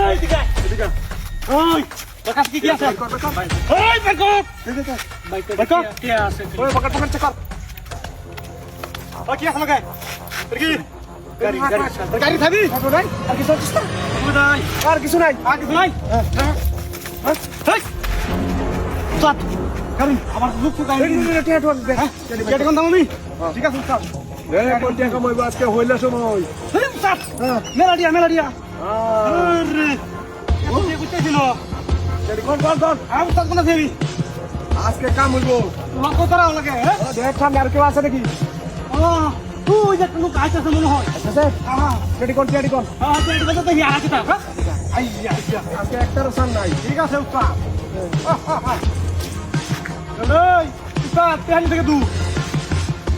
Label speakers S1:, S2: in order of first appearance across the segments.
S1: এই দিকে এদিকে ওই তোর কাছে কি আছে ওই বের কর বের কর কি আছে ওই পকেট চেক কর ও কি আছে লাগাই কি গাড়ি থাকি নাই আর কিছু আছে নাই আর কিছু নাই এই চট কারণ আমার লুক ফুকাই টেট কোন দামি ঠিক আছে চল
S2: কোন টাকা মই আজকে হইলা সময়
S1: চট মেলাডিয়া আরে ও কি কইতেছিল
S2: কোন
S1: আমি চট কোন দেবি
S2: আজকে কাম হইব
S1: লক্ষ্য করা লাগে হ্যাঁ
S2: দেখ সামনে আর কেউ আছে নাকি
S1: তুই যে লোক আইতেছে মনে হয়
S2: টেডি কোন
S1: টেট কথা তো হিয়া আছে তা আইয়া
S2: আজকে একটারও সান নাই
S1: ঠিক আছে উস্তাদ এই উস্তাদ তেহানি থেকে দু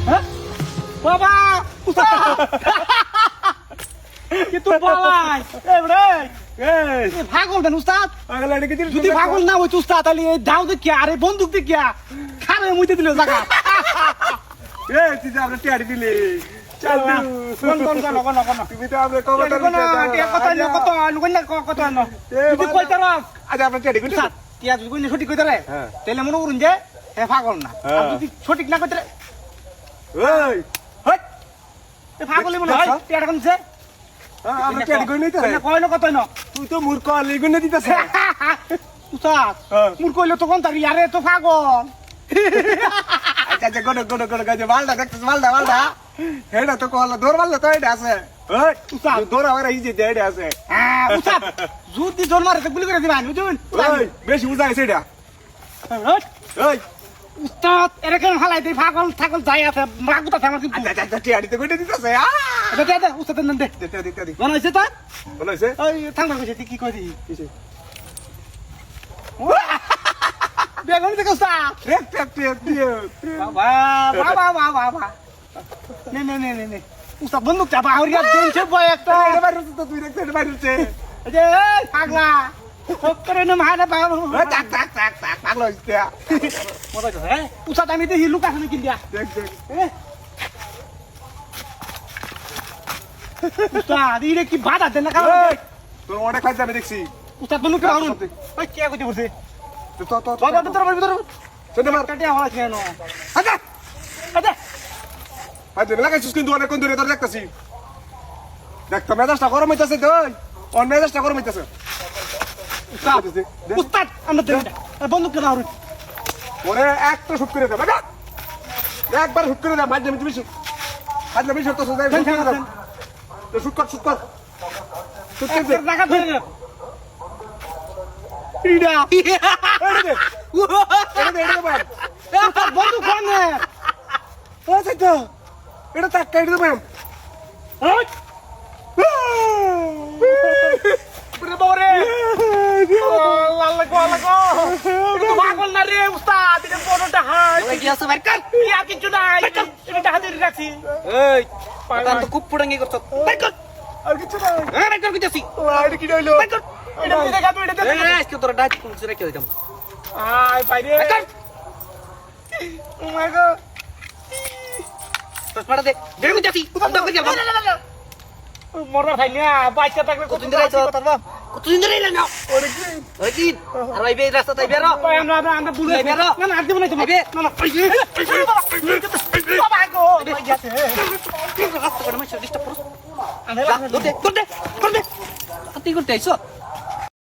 S1: হ্যাঁ বাবা উস্তাদ কি তুই বলাই এই রে এই ভাগল দেন উস্তাদ
S2: আগলা এদিকে দিল
S1: যদি ভাগল না হইতো উস্তাদ তাহলে এই দাও দে কি আরে বন্দুক দে কি খারে মুইতে দিল জায়গা
S2: এই তুই যে আমরা টিয়াড়ি দিলি চল
S1: কোন
S2: তুমি তো আমরা কবটা
S1: যদি কইতে রাখ
S2: আজ আমরা টিয়াড়ি কইতে
S1: উস্তাদ টিয়া যদি কইলে সঠিক কইতে রে তাহলে মনে করুন যে হে পাগল না আর যদি সঠিক না কইতে রে
S2: ওই
S1: হট এ পাগল মনে হয় টিয়াটা কোনছে
S2: আমরা টিয়াড়ি কই নিতে রে
S1: কই না কত না
S2: তুই তো মূর্খ লিগুনে দিতেছে
S1: উস্তাদ মুর কইলে তো কোন তারি আরে তো পাগল
S2: আচ্ছা গড় গাজে মালদা দেখছিস মালদা হেডা তো কল দৌড় মারলে তো এটা আছে ওই
S1: উস্তাদ
S2: দৌড় আমার এই যে এটা আছে
S1: হ্যাঁ উস্তাদ যদি জোর মারে তো গুলি করে দিবেন বুঝুন
S2: ওই বেশি বুঝাইছে এটা ওই
S1: উস্তাদ এরকম হালাই দেই পাগল ছাগল যাই আছে মাগুতা আমার কিন্তু
S2: আচ্ছা টিয়াড়িতে কইতে দিতেছে
S1: দে উস্তাদ দেন দে
S2: দে
S1: মনে হইছে তো
S2: বলাইছে
S1: ওই থাঙ্গা কইছে তুই কি কইছি
S2: কিছে
S1: বেগুন দেখো উস্তাদ বাবা নে উস্তাদ বন্দুক চাপা হরিয়া দেনছে বয় একটা
S2: এটা বাইরে তো তুই দেখতে এটা বাইরে
S1: এই যে এই পাগলা করে না মারা বাবা
S2: তাক পাগল হইছে
S1: মজা করে হ্যাঁ উস্তাদ আমি দেখি লুকা খানে কিন দিয়া
S2: দেখ
S1: উস্তাদ ইরে কি বাধা দেন না কারণ
S2: তোর ওটা খাইতে আমি দেখছি
S1: উস্তাদ বন্দুক চাপা হন ওই কে কইতে বলছে
S2: তো
S1: বাবা তোর ভিতর
S2: চলে মার
S1: কাটিয়া হওয়া কেন
S2: আচ্ছা
S1: আচ্ছা
S2: আচ্ছা লাগাইছিস কিন্তু অনেক কোন দূরে তোর দেখতাছি দেখতো মেজাজটা গরম হইতাছে তুই অন মেজাজটা গরম হইতাছে
S1: উস্তাদ আমরা দেন বন্দুক কেন হরুন
S2: ওরে একটা শুট করে দে বাবা একবার শুট করে দে মাঝে তুমি মাঝে মিশ তো সোজাই তো শুট কর শুট দে
S1: টাকা ধরে দে ইডা
S2: এটা বাবা
S1: উস্তাদ বন্দুক কোন
S2: আচ্ছা তো এটা তাক কাইড়ে দে ম্যাম
S1: ওই পুরো বরে আল্লাহ গো পাগল না রে উস্তাদ এটা বড়টা হাই
S3: কি আছে ভাই কার
S1: ইয়া কিছু নাই এটা হাতে রাখছি
S3: এই পাগল তো খুব পুড়াঙ্গি করছ
S1: বাইকর
S2: আর কিছু না
S3: এই কার কইতাছি
S2: এটা কি হইলো
S1: বাইকর এটা দেখা তুই এটা
S3: এই আজকে তোর ডাইট কুলছে রেখে দিতাম
S1: আয় বাইরে ও মাই গড
S3: তো পাড়া দে বের কইতাছি তো কই যাব
S1: মরার ভাই না বাচ্চা থাকবে
S3: কতদিন ধরে আইছো কতদিন ধরে এলা না ওই কি আর ভাই বের রাস্তা তাই বের
S1: আমরা বুঝে
S3: বের
S1: না না আগে বনাই তোমাকে না না বাবা গো ভাই গেছে
S3: রাস্তা করে মাইছ ডিস্টার্ব করছ
S1: আরে
S3: দে তুই করতে আইছো